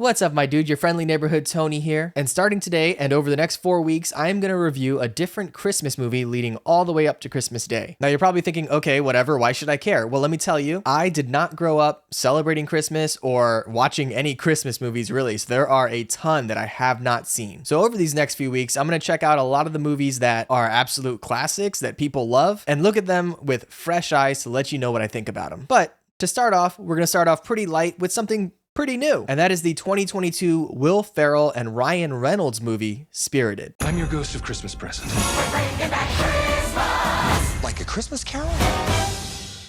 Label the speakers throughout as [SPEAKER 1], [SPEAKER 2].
[SPEAKER 1] What's up, my dude? Your friendly neighborhood Tony here. And starting today and over the next 4 weeks, I am going to review a different Christmas movie leading all the way up to Christmas Day. Now, you're probably thinking, okay, whatever, why should I care? Well, let me tell you, I did not grow up celebrating Christmas or watching any Christmas movies really, so there are a ton that I have not seen. So over these next few weeks, I'm going to check out a lot of the movies that are absolute classics that people love and look at them with fresh eyes to let you know what I think about them. But to start off, we're going to start off pretty light with something pretty new, and that is the 2022 Will Ferrell and Ryan Reynolds movie, Spirited.
[SPEAKER 2] I'm your ghost of Christmas present.
[SPEAKER 3] We're bringing back Christmas! Like a Christmas Carol?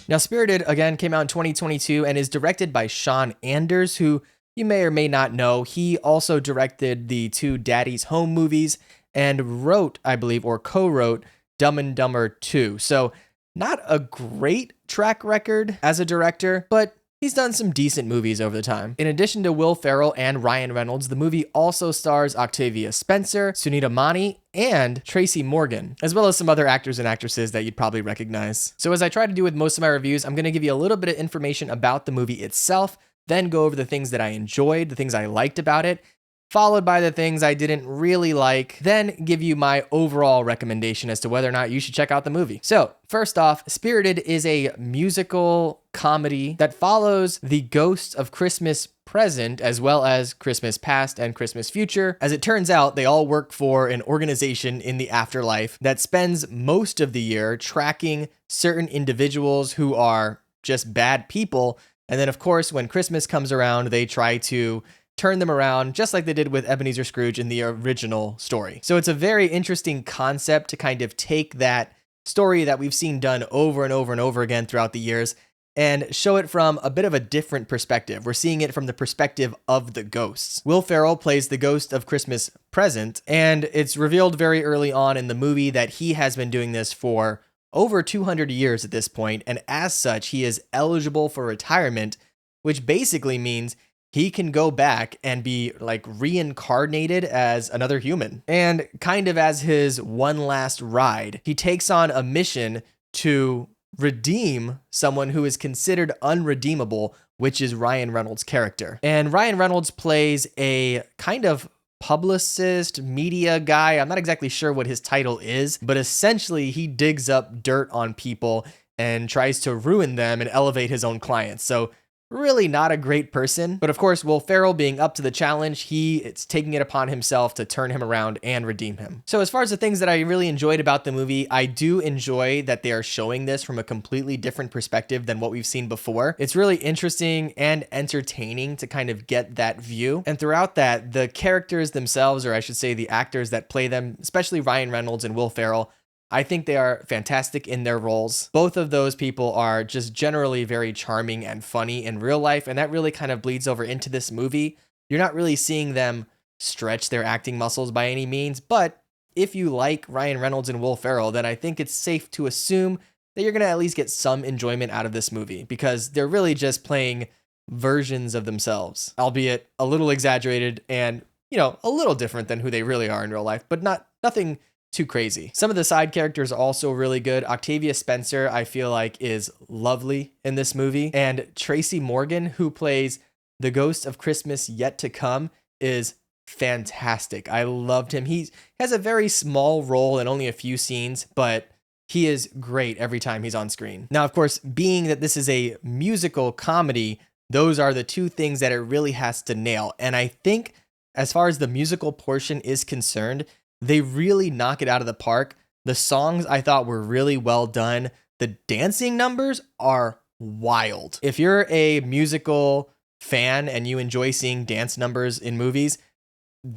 [SPEAKER 1] Now, Spirited, again, came out in 2022 and is directed by Sean Anders, who you may or may not know. He also directed the two Daddy's Home movies and wrote, I believe, or co-wrote Dumb and Dumber 2. So, not a great track record as a director, but he's done some decent movies over the time. In addition to Will Ferrell and Ryan Reynolds, the movie also stars Octavia Spencer, Sunita and Tracy Morgan, as well as some other actors and actresses that you'd probably recognize. So as I try to do with most of my reviews, I'm going to give you a little bit of information about the movie itself, then go over the things that I enjoyed, the things I liked about it, followed by the things I didn't really like, then give you my overall recommendation as to whether or not you should check out the movie. So, first off, Spirited is a musical comedy that follows the ghosts of Christmas present as well as Christmas past and Christmas future. As it turns out, they all work for an organization in the afterlife that spends most of the year tracking certain individuals who are just bad people. And then, of course, when Christmas comes around, they try to turn them around, just like they did with Ebenezer Scrooge in the original story. So it's a very interesting concept to kind of take that story that we've seen done over and over and over again throughout the years and show it from a bit of a different perspective. We're seeing it from the perspective of the ghosts. Will Ferrell plays the ghost of Christmas present, and it's revealed very early on in the movie that he has been doing this for over 200 years at this point, and as such, he is eligible for retirement, which basically means he can go back and be like reincarnated as another human. And kind of as his one last ride, he takes on a mission to redeem someone who is considered unredeemable, which is Ryan Reynolds' character. And Ryan Reynolds plays a kind of publicist, media guy. I'm not exactly sure what his title is, but essentially he digs up dirt on people and tries to ruin them and elevate his own clients. So really not a great person. But of course, Will Ferrell being up to the challenge, it's taking it upon himself to turn him around and redeem him. So as far as the things that I really enjoyed about the movie, I do enjoy that they are showing this from a completely different perspective than what we've seen before. It's really interesting and entertaining to kind of get that view. And throughout that, the characters themselves, or I should say the actors that play them, especially Ryan Reynolds and Will Ferrell, I think they are fantastic in their roles. Both of those people are just generally very charming and funny in real life, and that really kind of bleeds over into this movie. You're not really seeing them stretch their acting muscles by any means, but if you like Ryan Reynolds and Will Ferrell, then I think it's safe to assume that you're going to at least get some enjoyment out of this movie, because they're really just playing versions of themselves, albeit a little exaggerated and, a little different than who they really are in real life, but nothing too crazy. Some of the side characters are also really good. Octavia Spencer, I feel like, is lovely in this movie. And Tracy Morgan, who plays the ghost of Christmas yet to come, is fantastic. I loved him. He has a very small role in only a few scenes, but he is great every time he's on screen. Now, of course, being that this is a musical comedy, those are the two things that it really has to nail. And I think as far as the musical portion is concerned, they really knock it out of the park. The songs I thought were really well done. The dancing numbers are wild. If you're a musical fan and you enjoy seeing dance numbers in movies,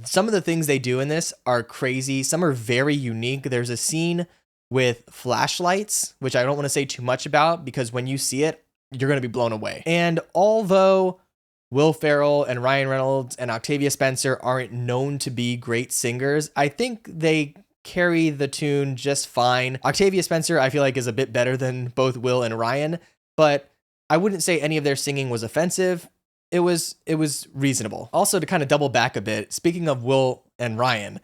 [SPEAKER 1] some of the things they do in this are crazy. Some are very unique. There's a scene with flashlights, which I don't want to say too much about because when you see it, you're going to be blown away. And although Will Ferrell and Ryan Reynolds and Octavia Spencer aren't known to be great singers, I think they carry the tune just fine. Octavia Spencer, I feel like, is a bit better than both Will and Ryan, but I wouldn't say any of their singing was offensive. It was reasonable. Also, to kind of double back a bit, speaking of Will and Ryan,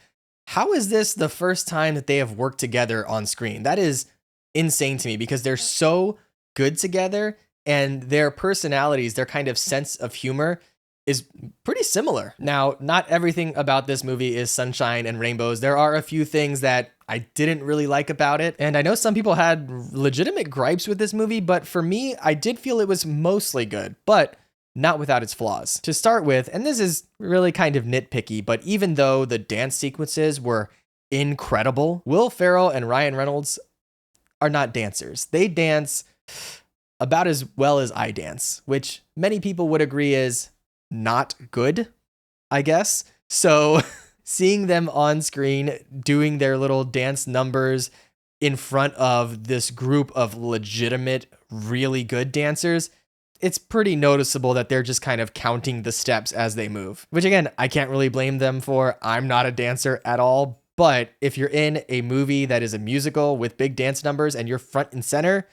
[SPEAKER 1] how is this the first time that they have worked together on screen? That is insane to me because they're so good together. And their personalities, their kind of sense of humor is pretty similar. Now, not everything about this movie is sunshine and rainbows. There are a few things that I didn't really like about it. And I know some people had legitimate gripes with this movie, but for me, I did feel it was mostly good, but not without its flaws. To start with, and this is really kind of nitpicky, but even though the dance sequences were incredible, Will Ferrell and Ryan Reynolds are not dancers. They dance about as well as I dance, which many people would agree is not good, I guess. So seeing them on screen doing their little dance numbers in front of this group of legitimate, really good dancers, it's pretty noticeable that they're just kind of counting the steps as they move, which again, I can't really blame them for. I'm not a dancer at all, but if you're in a movie that is a musical with big dance numbers and you're front and center,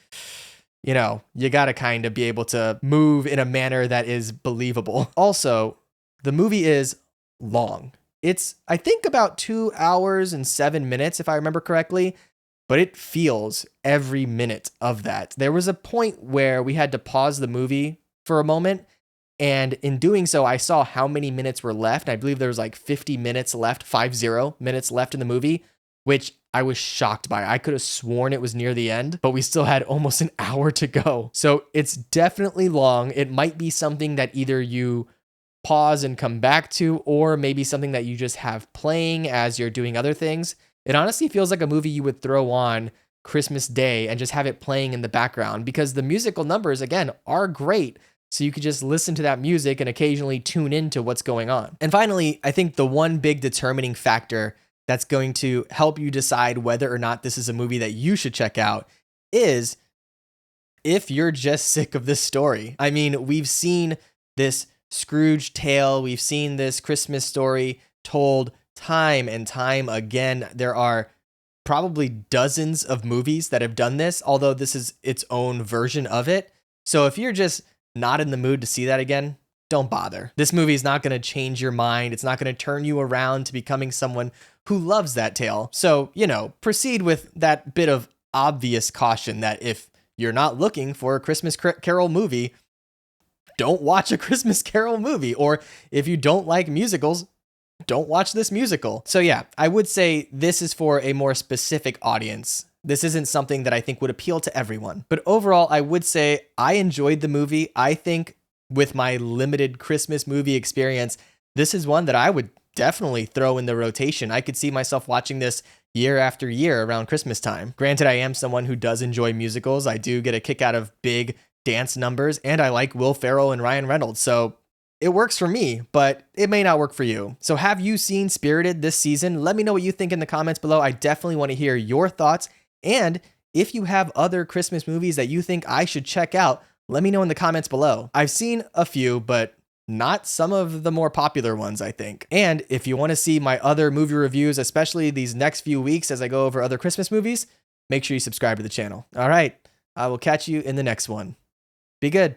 [SPEAKER 1] you know, you gotta kind of be able to move in a manner that is believable. Also, the movie is long. It's, I think, about 2 hours and 7 minutes, if I remember correctly, but it feels every minute of that. There was a point where we had to pause the movie for a moment, and in doing so, I saw how many minutes were left. I believe there was like 50 minutes left, 50 minutes left in the movie, which I was shocked by. I could have sworn it was near the end, but we still had almost an hour to go. So it's definitely long. It might be something that either you pause and come back to, or maybe something that you just have playing as you're doing other things. It honestly feels like a movie you would throw on Christmas Day and just have it playing in the background, because the musical numbers, again, are great. So you could just listen to that music and occasionally tune into what's going on. And finally, I think the one big determining factor that's going to help you decide whether or not this is a movie that you should check out is if you're just sick of this story. I mean, we've seen this Scrooge tale, we've seen this Christmas story told time and time again. There are probably dozens of movies that have done this, although this is its own version of it. So if you're just not in the mood to see that again, don't bother. This movie is not going to change your mind. It's not going to turn you around to becoming someone who loves that tale. So, you know, proceed with that bit of obvious caution that if you're not looking for a Christmas Carol movie, don't watch a Christmas Carol movie. Or if you don't like musicals, don't watch this musical. So yeah, I would say this is for a more specific audience. This isn't something that I think would appeal to everyone. But overall, I would say I enjoyed the movie. I think with my limited Christmas movie experience, this is one that I would definitely throw in the rotation. I could see myself watching this year after year around Christmas time. Granted, I am someone who does enjoy musicals. I do get a kick out of big dance numbers, and I like Will Ferrell and Ryan Reynolds. So it works for me, but it may not work for you. So have you seen Spirited this season? Let me know what you think in the comments below. I definitely want to hear your thoughts. And if you have other Christmas movies that you think I should check out, let me know in the comments below. I've seen a few, but not some of the more popular ones, I think. And if you want to see my other movie reviews, especially these next few weeks as I go over other Christmas movies, make sure you subscribe to the channel. All right, I will catch you in the next one. Be good.